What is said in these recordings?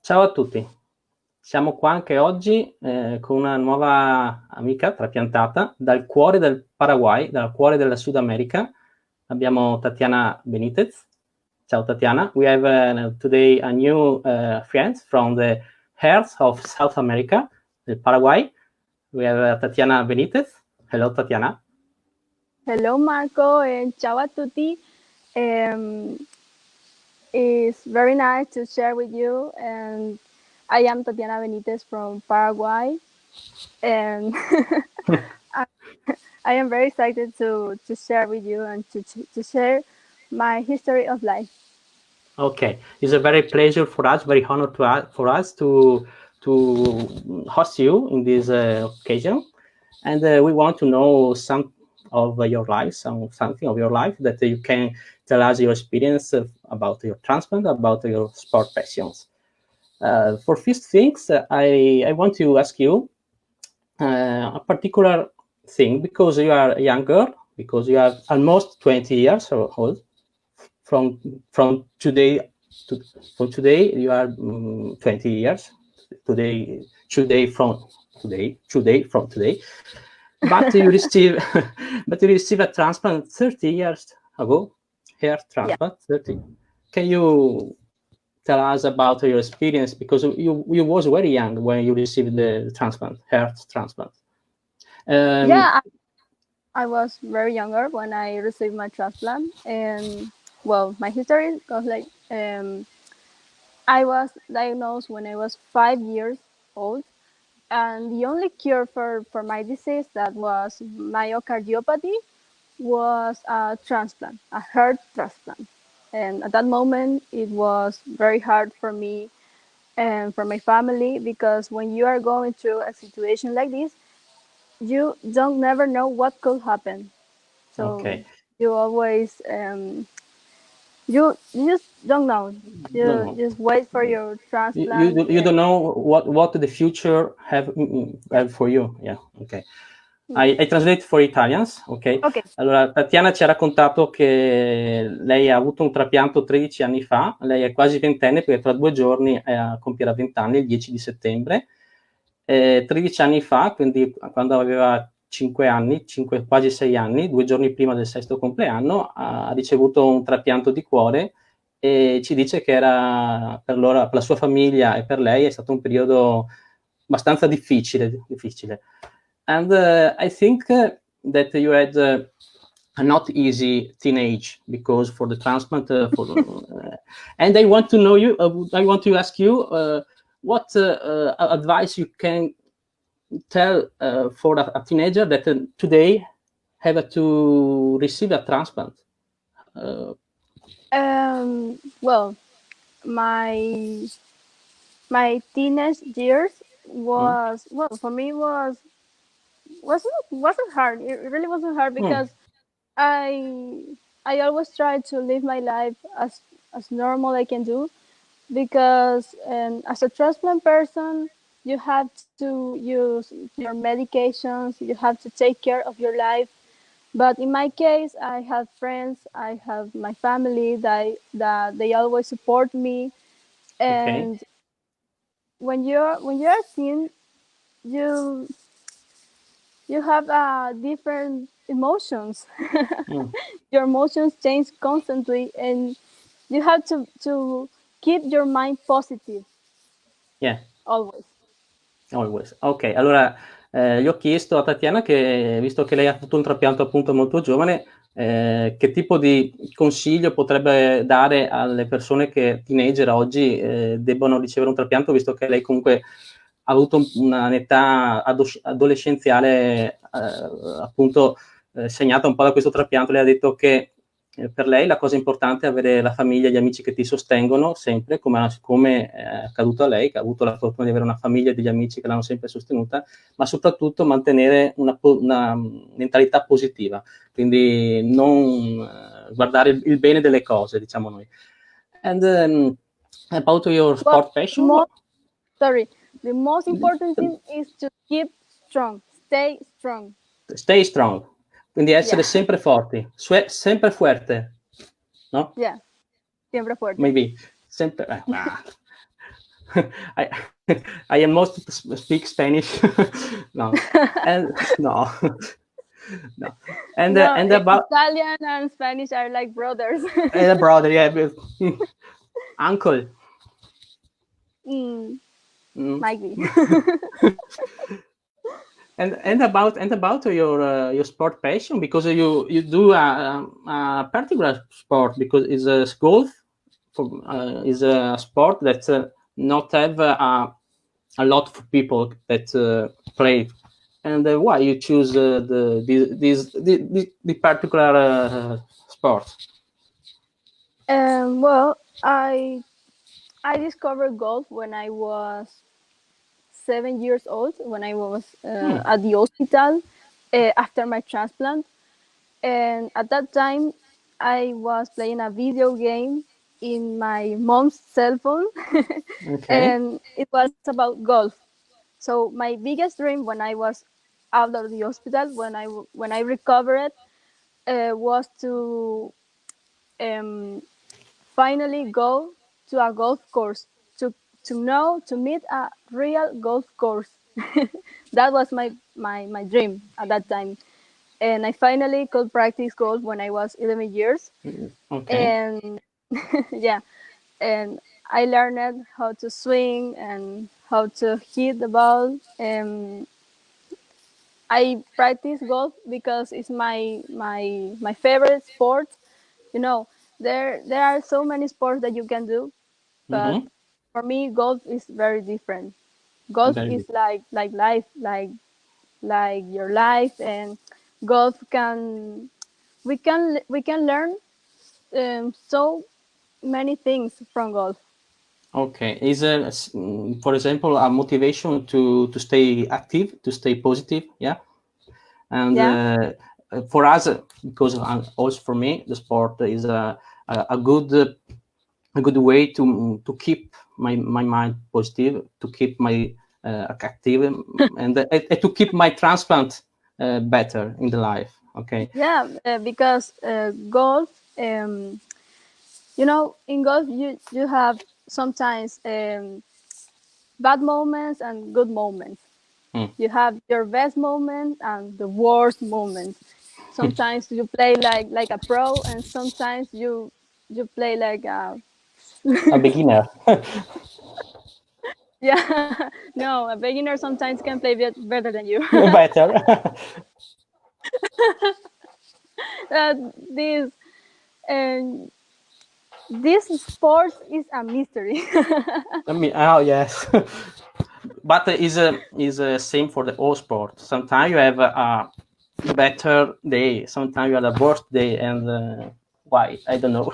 Ciao a tutti, siamo qua anche oggi con una nuova amica trapiantata dal cuore del Paraguay, dal cuore del Sud America. Abbiamo Tatiana Benitez. Ciao Tatiana, we have today a new friend from the heart of South America, the Paraguay. We have Tatiana Benitez. Hello Tatiana. Hello Marco and ciao a tutti. It's very nice to share with you, and I am Tatiana Benitez from Paraguay, and I am very excited to share with you and to share my history of life. Okay, it's a very pleasure for us, very honor for us to host you in this occasion, and we want to know some of your life, something of your life that you can tell us your experience about your transplant, about your sport passions. For first things, I want to ask you a particular thing because you are a young girl, because you are almost 20 years old. From today you are 20 years today from today, but you receive a transplant 30 years ago, hair transplant. Yeah. 30. Can you tell us about your experience, because you was very young when you received the transplant, hair transplant? Yeah, I was very younger when I received my transplant, and well, my history goes like I was diagnosed when I was 5 years old, and the only cure for my disease, that was myocardiopathy, was a transplant, a heart transplant. And at that moment, it was very hard for me and for my family, because when you are going through a situation like this, you don't never know what could happen. So Okay. you always you just don't know. No, You no. just wait for your transplant. You don't know what the future have for you. Yeah, okay. I translate for Italians, ok? Okay. Allora, Tatiana ci ha raccontato che lei ha avuto un trapianto 13 anni fa, lei è quasi ventenne perché tra 2 giorni compierà 20 anni, il 10 di settembre. 13 anni fa, quindi quando aveva 5 anni, quasi 6 anni, 2 giorni prima del 6° compleanno, ha ricevuto un trapianto di cuore, e ci dice che era per la sua famiglia e per lei è stato un periodo abbastanza difficile. And I think that you had a not easy teenage, because for the transplant, and I want to know you. I want to ask you what advice you can tell for a teenager that today have to receive a transplant. Well, my teenage years was, well, for me wasn't hard. It really wasn't hard, because I always try to live my life as normal I can do, because as a transplant person, you have to use your medications, you have to take care of your life. But in my case, I have friends, I have my family that they always support me. Okay. And when you're a teen, you you have different emotions. Your emotions change constantly, and you have to keep your mind positive. Yeah. Always. Always. Ok, allora gli ho chiesto a Tatiana, che visto che lei ha avuto un trapianto appunto molto giovane, che tipo di consiglio potrebbe dare alle persone che, teenager oggi, debbono ricevere un trapianto, visto che lei comunque ha avuto un'età adolescenziale appunto segnata un po' da questo trapianto. Lei ha detto che per lei la cosa importante è avere la famiglia e gli amici che ti sostengono sempre, come è accaduto a lei, che ha avuto la fortuna di avere una famiglia e degli amici che l'hanno sempre sostenuta, ma soprattutto mantenere una mentalità positiva, quindi non guardare il bene delle cose, diciamo noi. And about your Well, sport passion? the most important thing is to keep strong. Stay strong. Stay strong, quindi essere Yeah. sempre forti, sempre fuerte, no? Yeah. Siempre fuerte. Maybe sempre. I I am most speak Spanish. No, and no, no, and No, about Italian and Spanish are like brothers. brother, yeah, uncle. Mm, Mm. might be. And about your sport passion, because you do a particular sport, because it's a golf, is a sport that not have a lot of people that play. And why you choose the particular sport? Well, I discovered golf when I was 7 years old, when I was at the hospital after my transplant. And at that time, I was playing a video game in my mom's cell phone, Okay. and it was about golf. So my biggest dream when I was out of the hospital, when I recovered, was to um, finally go to a golf course, to meet a real golf course. That was my dream at that time. And I finally could practice golf when I was 11 years. Okay. And yeah, and I learned how to swing and how to hit the ball. I practice golf because it's my favorite sport. You know, there are so many sports that you can do, but Mm-hmm. for me, golf is very different. Golf Very is good. like life, like your life, and golf can we can learn so many things from golf. Okay. Is for example, a motivation to stay active, to stay positive? Yeah. And Yeah, for us, because also for me, the sport is a good way to keep my mind positive, to keep my active, and to keep my transplant better in the life. Okay. yeah, because golf, in golf you have sometimes bad moments and good moments. Mm. You have your best moment and the worst moment. Sometimes you play like a pro, and sometimes you play like a A beginner. yeah. No, a beginner sometimes can play better than you. Better. uh, this and this sport is a mystery. I mean, oh yes. But is same for the all sport. Sometimes you have a better day. Sometimes you have a worst day, and why? I don't know.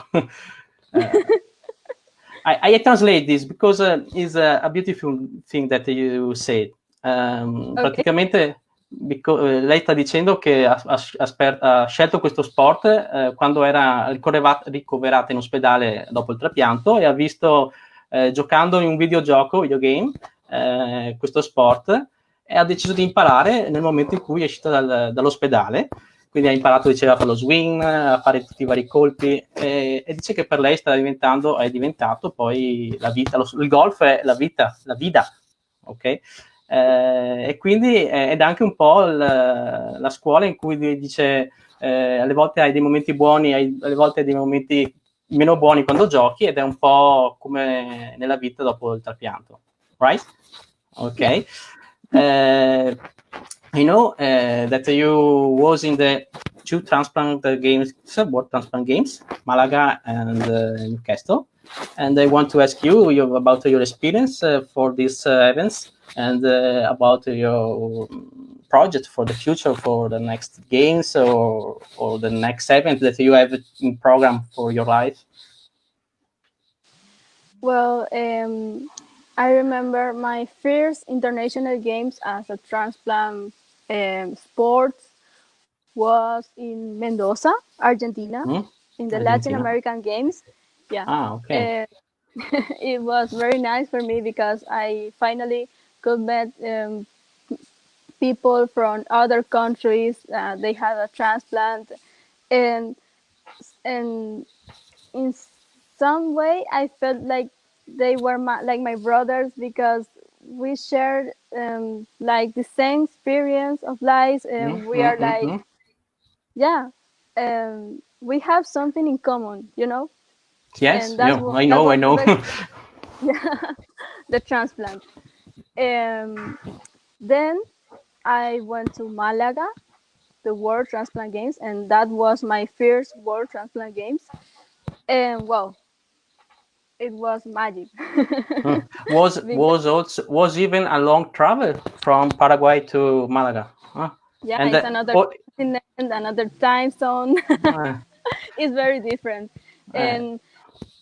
I translate this because is a beautiful thing that you said. Okay. Praticamente lei sta dicendo che ha scelto questo sport quando era ricoverata in ospedale dopo il trapianto, e ha visto giocando in un videogame, questo sport, e ha deciso di imparare nel momento in cui è uscita dall'ospedale. Quindi ha imparato, diceva, a fare lo swing, a fare tutti i vari colpi, e dice che per lei è diventato poi la vita, il golf è la vita, ok? E quindi ed è anche un po' la scuola in cui dice alle volte hai dei momenti buoni, alle volte hai dei momenti meno buoni quando giochi, ed è un po' come nella vita dopo il trapianto, right? Yeah. Ok. I know that you was in the two transplant games, world transplant games, Malaga and Newcastle, and I want to ask you about your experience for these events, and about your project for the future, for the next games, or the next event that you have in program for your life. Well, I remember my first international games as a transplant sport was in Mendoza, Argentina, Hmm? in the Latin Argentina. American Games. Yeah. Ah, okay. Uh, it was very nice for me because I finally could meet people from other countries. They had a transplant, and and in some way I felt like they were like my brothers because we shared like the same experience of life, and we are like, yeah, we have something in common, you know. Yes, And that's yeah, what I that know, I was know. very, yeah, the transplant. Then I went to Malaga, the World Transplant Games, and that was my first World Transplant Games. And well, it was magic. Because Was even a long travel from Paraguay to Malaga. yeah, And it's another continent, another time zone. It's very different. And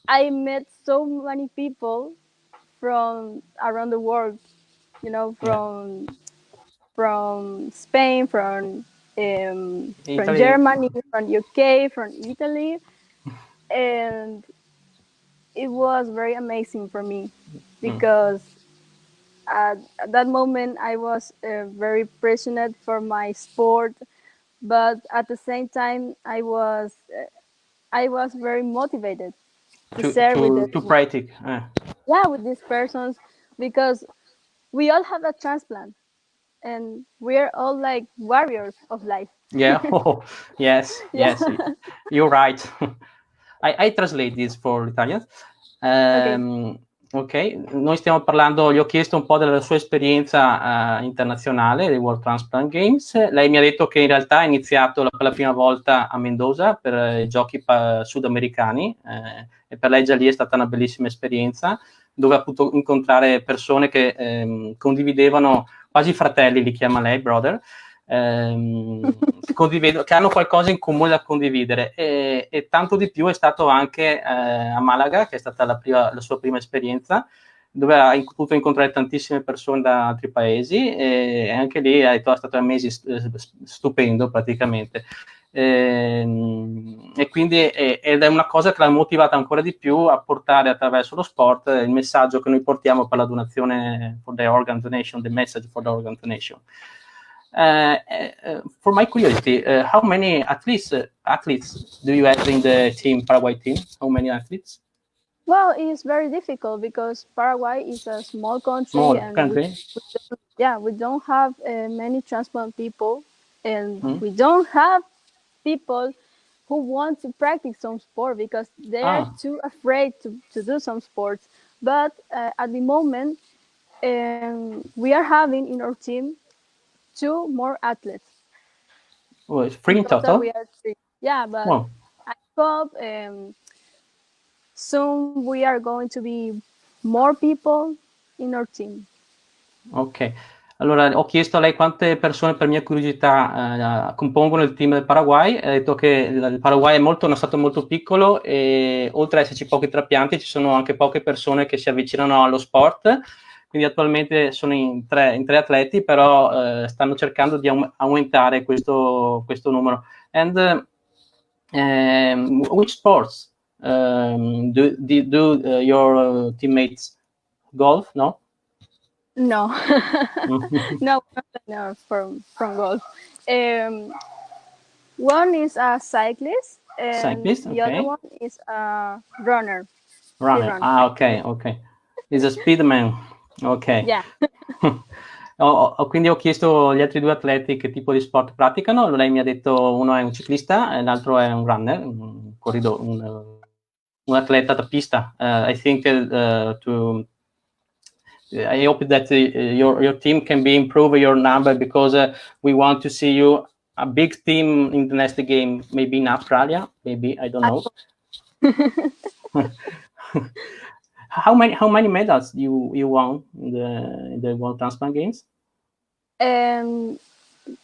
I met so many people from around the world, you know, from Spain, from Italy. Germany, from UK, from Italy, and it was very amazing for me because at that moment I was very passionate for my sport, but at the same time I was very motivated to share with to practice. yeah, with these persons, because we all have a transplant and we're all like warriors of life. Yeah. Oh, yes, Yeah. yes. You're right. I translate this for Italians. Okay. Ok, noi stiamo parlando, gli ho chiesto un po' della sua esperienza internazionale dei World Transplant Games. Lei mi ha detto che in realtà ha iniziato per la prima volta a Mendoza per i giochi sudamericani e per lei già lì è stata una bellissima esperienza dove ha potuto incontrare persone che condividevano, quasi fratelli li chiama lei, brother, che hanno qualcosa in comune da condividere e tanto di più è stato anche a Malaga, che è stata la sua prima esperienza, dove ha potuto incontrare tantissime persone da altri paesi e anche lì ha detto è stato un mese stupendo praticamente. E quindi ed è una cosa che l'ha motivata ancora di più a portare attraverso lo sport il messaggio che noi portiamo per la donazione for the organ donation, the message for the organ donation. For my curiosity, how many athletes do you have in the Paraguay team? How many athletes? Well, it's very difficult because Paraguay is a small country, Small and country. we don't have many transplant people, and we don't have people who want to practice some sport because they are too afraid to do some sports. But at the moment, we are having in our team 2 more athletes. Oh, it's 3 in total? We are 3. Yeah, but I hope soon we are going to be more people in our team. Ok, allora ho chiesto a lei quante persone, per mia curiosità, compongono il team del Paraguay. Ha detto che il Paraguay è uno stato molto piccolo e oltre ad esserci pochi trapianti ci sono anche poche persone che si avvicinano allo sport, quindi attualmente sono in tre atleti, però stanno cercando di aumentare questo numero. And which sports do your teammates? Golf? No? No, no, from golf. One is a cyclist, and the other one is a runner. Runner. Ok. Is a speedman. Ok. Yeah. Quindi ho chiesto agli altri 2 atleti che tipo di sport praticano. Lei mi ha detto uno è un ciclista e l'altro è un runner, un atleta da pista. I think I hope that your team can be improve your number because we want to see you a big team in the next game, maybe in Australia, maybe, I don't know. How many medals you won in the World Transplant Games?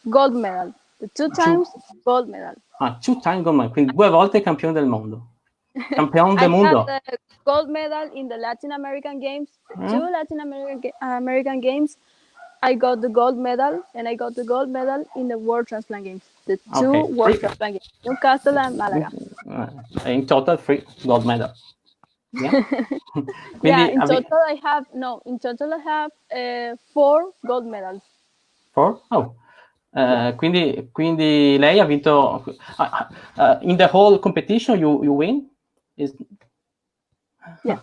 Gold medal. 2 times gold medal. 2 times gold medal, quindi 2 volte campione del mondo. Campione del mondo. I had the gold medal in the Latin American Games, 2 Latin American Games. I got the gold medal, and I got the gold medal in the World Transplant Games. The 2 World Transplant Games, Newcastle and Malaga. In total 3 gold medal. Yeah. Yeah, in total I have 4 gold medals. 4? Oh. Quindi lei ha vinto in the whole competition you win? Yeah.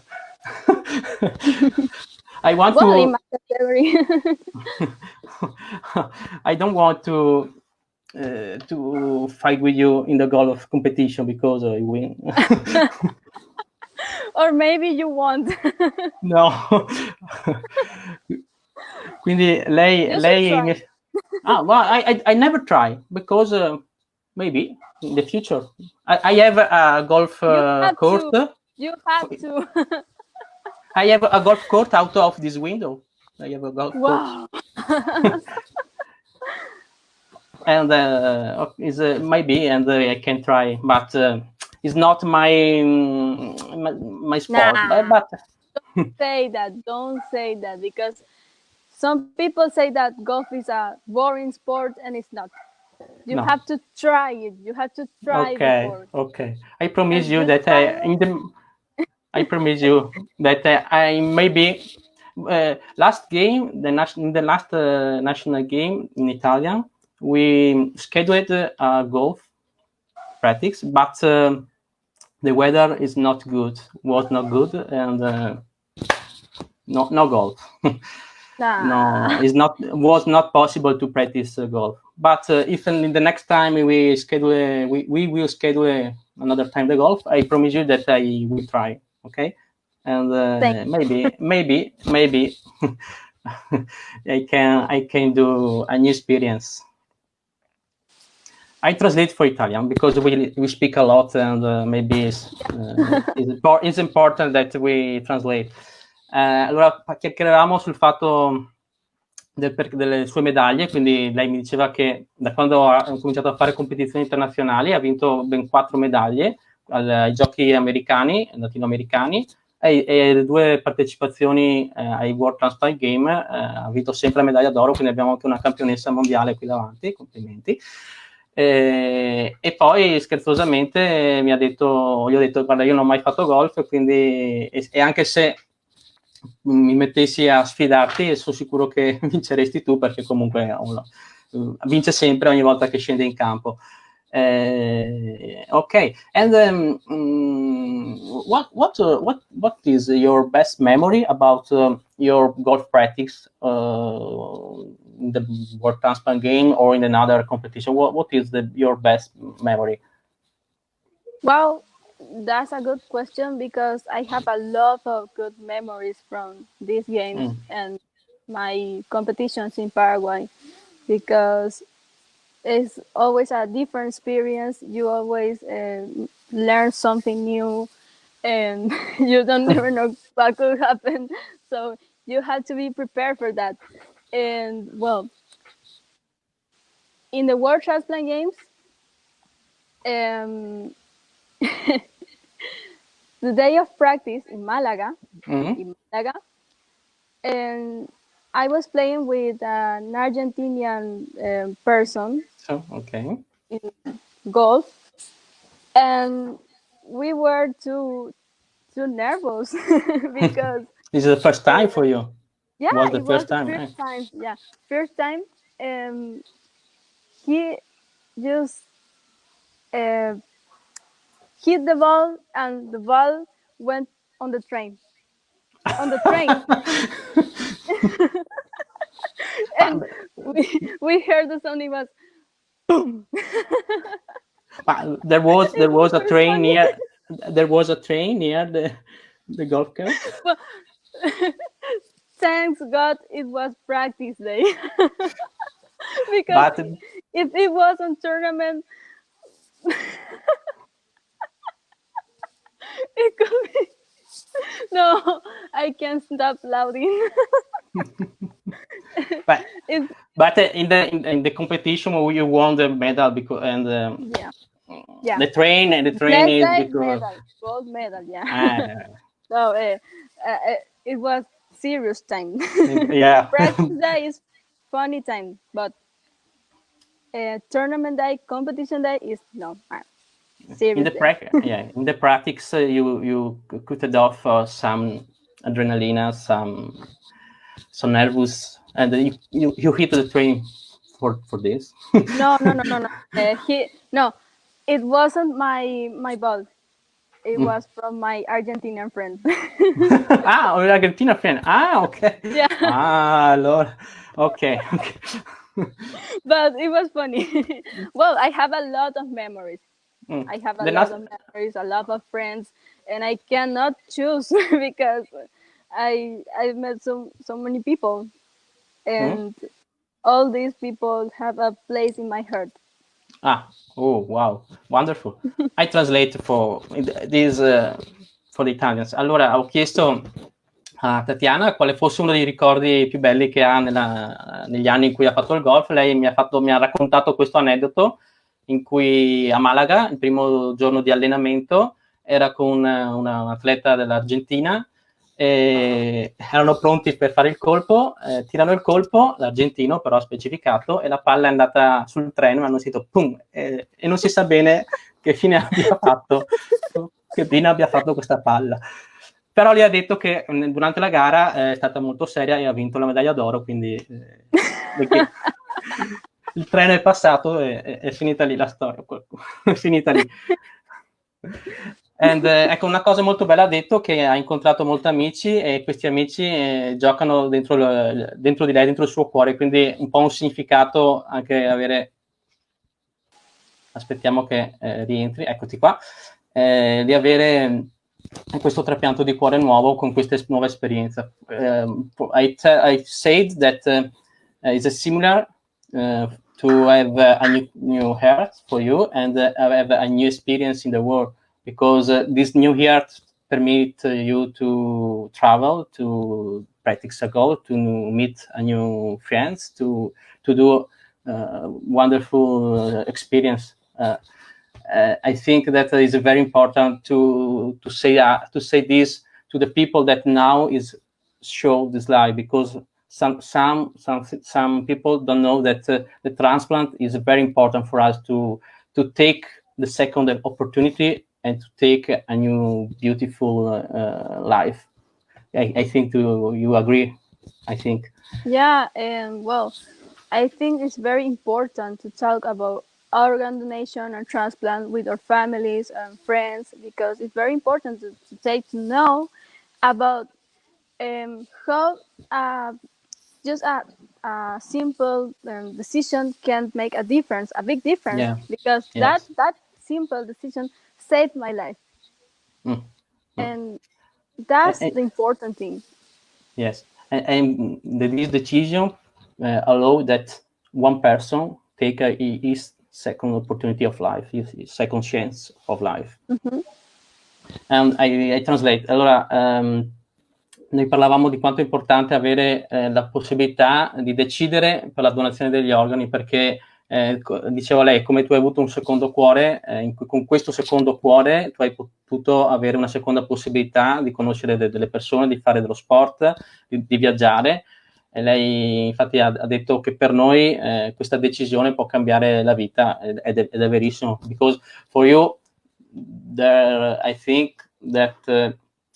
I want well, to. in my category. I don't want to fight with you in the golf competition because I win. Or maybe you won't. No. Quindi lei, You should try. well, I never try because maybe in the future I have a golf court. You have to. I have a golf court out of this window. I have a golf Wow. court. And is maybe, and I can try, but it's not my sport. Nah. But Don't say that because some people say that golf is a boring sport and it's not. You have to try it. You have to try before. Okay. I promise you that I promise you that I maybe last game, in the last national game in Italian, we scheduled golf practice, but the weather is not good. Was not good, and no golf. No, was not possible to practice golf. But if in the next time we will schedule another time the golf, I promise you that I will try. Okay, and maybe I can do a new experience. I translate for Italian because we speak a lot, and maybe it's important that we translate. Allora chiacchieravamo sul fatto delle sue medaglie, quindi lei mi diceva che da quando ha cominciato a fare competizioni internazionali ha vinto ben 4 medaglie ai giochi americani, latinoamericani, e le 2 partecipazioni ai World Transplant Game ha vinto sempre la medaglia d'oro, quindi abbiamo anche una campionessa mondiale qui davanti, complimenti. E poi scherzosamente gli ho detto guarda, io non ho mai fatto golf, quindi e anche se mi mettessi a sfidarti sono sicuro che vinceresti tu, perché comunque vince sempre ogni volta che scende in campo. Okay, and what is your best memory about your golf practice in the World Transplant Game or in another competition? What is your best memory? Well, that's a good question because I have a lot of good memories from these games and my competitions in Paraguay, because it's always a different experience. You always learn something new, and you don't never know what could happen. So you have to be prepared for that. And well, in the World Transplant Games, the day of practice in Malaga, and I was playing with an Argentinian person. So, okay. In golf, and we were too nervous because this is the first time for you. Yeah, was the it first was time. The first time. Yeah, first time. He just hit the ball, and the ball went on the train. On the train. And we heard the sound. It was boom. There was a train near. There was a train near the golf course. Well, thanks God it was practice day. Because if it was on tournament, it could be. No, I can't stop lauding. but in the competition you won the medal because yeah. the train is because medal, gold medal. Yeah. So it was serious time. Yeah. Practice day is funny time, but tournament day, competition day is no. In the practice, you cut it off some adrenaline, some nervous, and you hit the train for this. No. It wasn't my ball. it was from my Argentinian friend. Ah, un Argentina friend. Ah, okay. Yeah. Ah, allora. Okay. But it was funny. Well, I have a lot of memories. I have a The lot last, of memories, a lot of friends, and I cannot choose because I met so many people, and all these people have a place in my heart. Ah, oh, wow, wonderful. I translate for this for the Italians. Allora, ho chiesto a Tatiana quale fosse uno dei ricordi più belli che ha negli anni in cui ha fatto il golf. Lei mi ha raccontato questo aneddoto in cui a Malaga, il primo giorno di allenamento, era con un atleta dell'Argentina, erano pronti per fare il colpo, tirano il colpo, l'argentino però ha specificato, e la palla è andata sul treno e hanno sentito pum, e non si sa bene che fine abbia fatto, questa palla. Però lei ha detto che durante la gara è stata molto seria e ha vinto la medaglia d'oro, quindi il treno è passato e è finita lì la storia, è finita lì. Ecco, una cosa molto bella ha detto che ha incontrato molti amici e questi amici giocano dentro di lei, dentro il suo cuore, quindi un po' un significato anche avere, aspettiamo che rientri, eccoti qua, di avere questo trapianto di cuore nuovo con questa nuova esperienza. I said that it's a similar to have a new heart for you and have a new experience in the world, because this new heart permit you to travel, to practice a goal, to meet a new friends, to do wonderful experience. I think that is very important to say this to the people that now is show this life, because some people don't know that the transplant is very important for us to take the second opportunity and to take a new beautiful life. I think you agree. I think. Yeah, and well, I think it's very important to talk about organ donation and transplant with our families and friends, because it's very important to take to know about how just a simple decision can make a difference, a big difference, Yeah. because Yes. that simple decision saved my life, and that's the important thing. Yes, and this decision allow that one person take his second opportunity of life, his second chance of life. And I translate. Allora, noi parlavamo di quanto è importante avere la possibilità di decidere per la donazione degli organi, perché diceva lei, come tu hai avuto un secondo cuore, con questo secondo cuore tu hai potuto avere una seconda possibilità di conoscere delle persone, di fare dello sport, di viaggiare. E lei infatti ha detto che per noi questa decisione può cambiare la vita, ed è verissimo, because for you I think that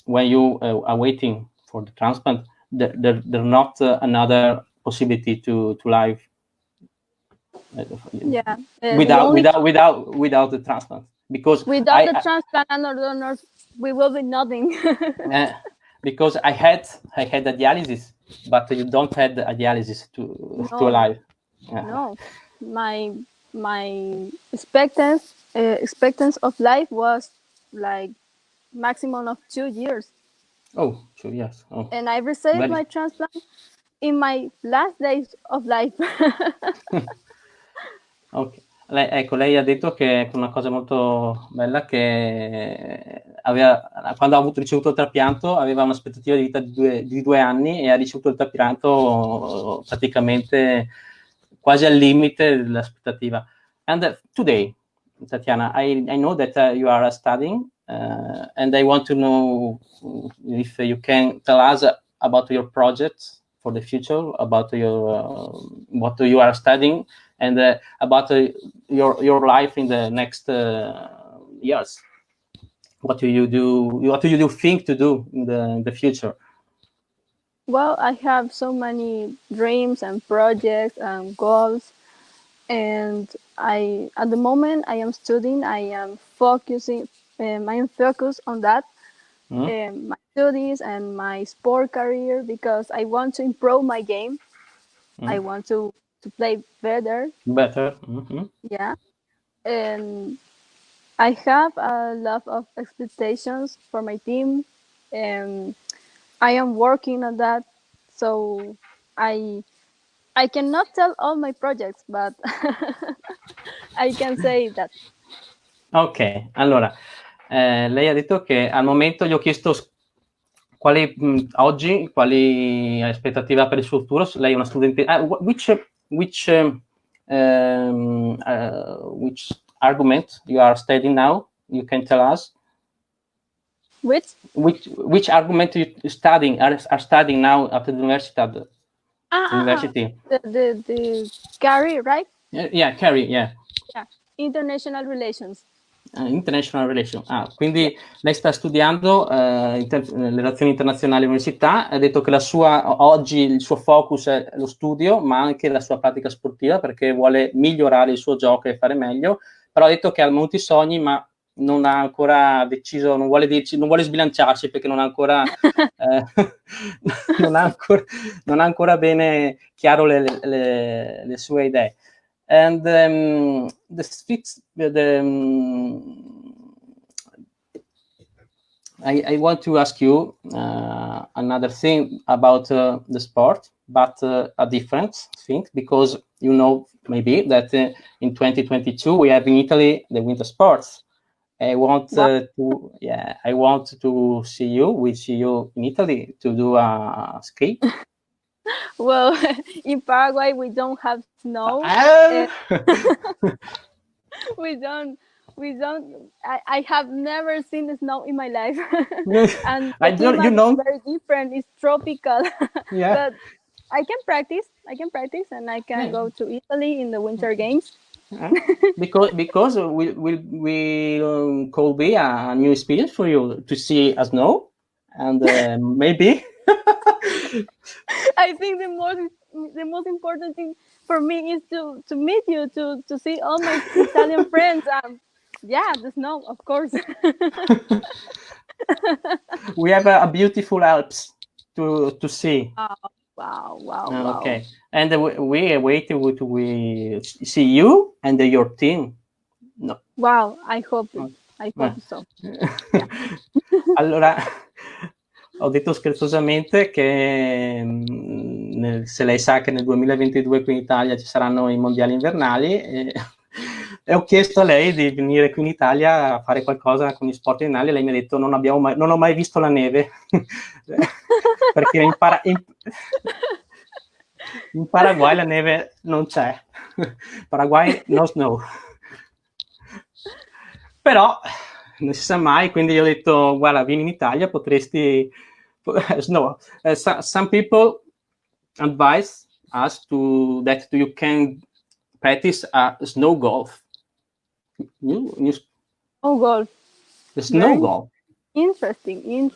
when you are waiting for the transplant, there's not another possibility to live Yeah, without the transplant, because without the transplant and donors, we will be nothing. Because I had a dialysis, but you don't have a dialysis to alive. No, my expectancy of life was like maximum of 2 years. Oh, 2 years. Oh. And I received my transplant in my last days of life. Ok. Ecco, lei ha detto che è una cosa molto bella, che quando ha ricevuto il trapianto aveva un'aspettativa di vita di 2 anni, e ha ricevuto il trapianto praticamente quasi al limite dell'aspettativa. And today, Tatiana, I know that you are studying, and I want to know if you can tell us about your projects for the future, about what you are studying, and about your life in the next years. What do you think to do in the future? Well, I have so many dreams and projects and goals, and at the moment I am studying. I am focusing I am focused on that, my studies and my sport career, because I want to improve my game. I want to play better. Better. Yeah, and I have a lot of expectations for my team, and I am working on that. So I cannot tell all my projects, but I can say that. Ok, allora, lei ha detto che al momento gli ho chiesto oggi quali aspettative ha per il suo futuro. Lei è una studentessa. Which argument you are studying now? You can tell us. Which argument you studying are studying now at the university? University. The career, right? Yeah, career, yeah. Yeah, international relations. International Relations. Quindi lei sta studiando le relazioni internazionali all'università, ha detto che oggi il suo focus è lo studio, ma anche la sua pratica sportiva, perché vuole migliorare il suo gioco e fare meglio, però ha detto che ha molti sogni, ma non ha ancora deciso, non vuole sbilanciarsi perché non ha ancora, non ha ancora bene chiaro le sue idee. And I want to ask you another thing about the sport, but a different thing, because you know maybe that in 2022 we have in Italy the winter sports. I want to see you in Italy to do a ski. Well, in Paraguay we don't have snow. We don't. I have never seen the snow in my life, and the climate is very different. It's tropical. Yeah. But I can practice, and I can go to Italy in the Winter Games. Because we could be a new experience for you to see a snow, and maybe. I think the most important thing for me is to meet you, to see all my Italian friends. Yeah, the snow, of course. We have a beautiful Alps to see. Wow. Okay, and we wait to see you and your team. No. Wow, I hope so. Yeah. Allora, ho detto scherzosamente che se lei sa che nel 2022 qui in Italia ci saranno i mondiali invernali, e ho chiesto a lei di venire qui in Italia a fare qualcosa con gli sport invernali, e lei mi ha detto non ho mai visto la neve, perché in Paraguay la neve non c'è. Paraguay no snow. Però non si sa mai, quindi io ho detto guarda, vieni in Italia, potresti some people advise us that you can practice snow golf. Golf. The snow golf. Interesting.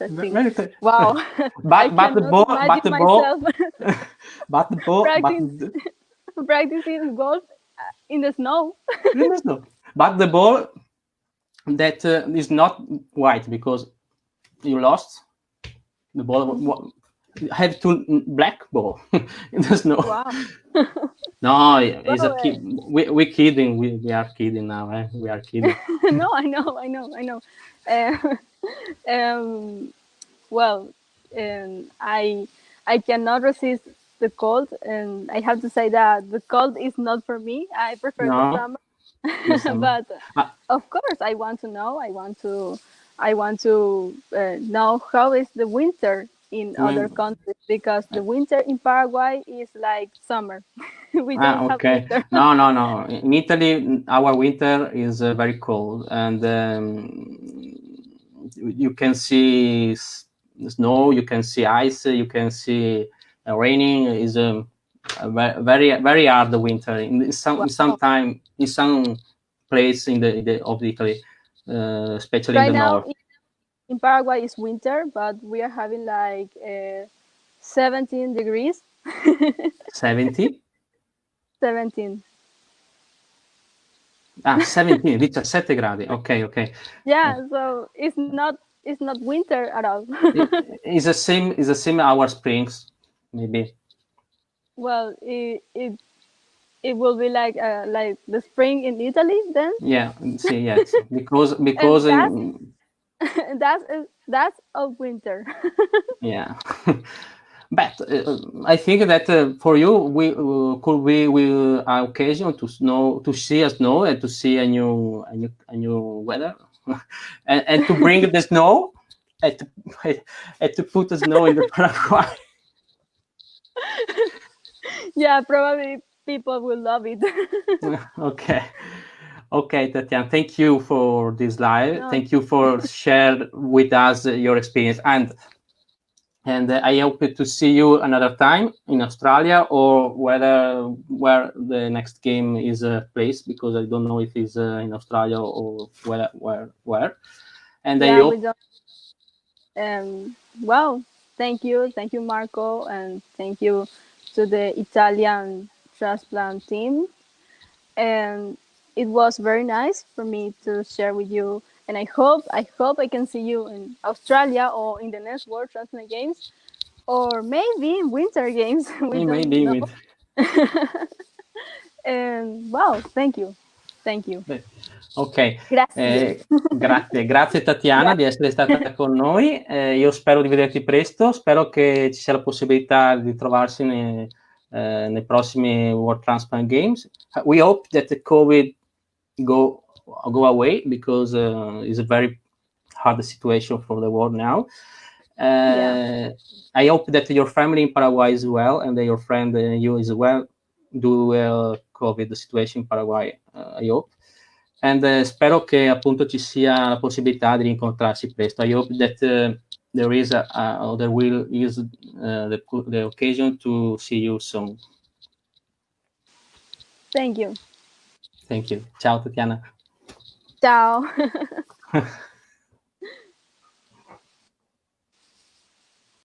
Wow. But the ball, practicing golf in the snow. In the snow. But the ball that is not white, because you lost the ball. Have two black ball in the snow. Wow. No, it's a kid. We're kidding. We are kidding now. We are kidding. No, I know. Well, I cannot resist the cold, and I have to say that the cold is not for me. I prefer the summer. But of course, I want to know. I want to know how is the winter in other countries, because the winter in Paraguay is like summer. We don't have winter. No. In Italy, our winter is very cold, and you can see snow, you can see ice, you can see raining. Is very very hard the winter in some place of Italy, especially right in the now, north. In Paraguay is winter, but we are having like 17 degrees. 70? 17. Ah, 17, 17 gradi. Okay. Yeah, so it's not winter at all. It's the same our springs, maybe. Well, it will be like the spring in Italy then. Yeah, see, yes, because And in, that's a winter. yeah. But I think that for you, we could be with an occasion to see a snow and to see a new weather, and to bring the snow and to, and to put the snow in the Paraguay. Yeah, probably people will love it. Okay, Tatiana. Thank you for this live. No, Thank you for share with us your experience, and I hope to see you another time in Australia or where the next game is placed, because I don't know if it's in Australia or where. And I yeah, we hope don't. Well, thank you, Marco, and thank you to the Italian transplant team. And it was very nice for me to share with you. And I hope I can see you in Australia or in the next World Transplant Games, or maybe in Winter Games. We don't maybe know. with. And wow, thank you, Ok, gracias. grazie Tatiana di essere stata con noi. Io spero di vederti presto, spero che ci sia la possibilità di trovarsi nei prossimi World Transplant Games. We hope that the COVID go away, because it's a very hard situation for the world now. Yeah, I hope that your family in Paraguay is well, and that your friend you is well, do well COVID situation in Paraguay, I hope. And spero che appunto ci sia la possibilità di rincontrarsi presto. I hope that there is there will is the occasion to see you soon. thank you. Thank you. Ciao Tatiana. Ciao.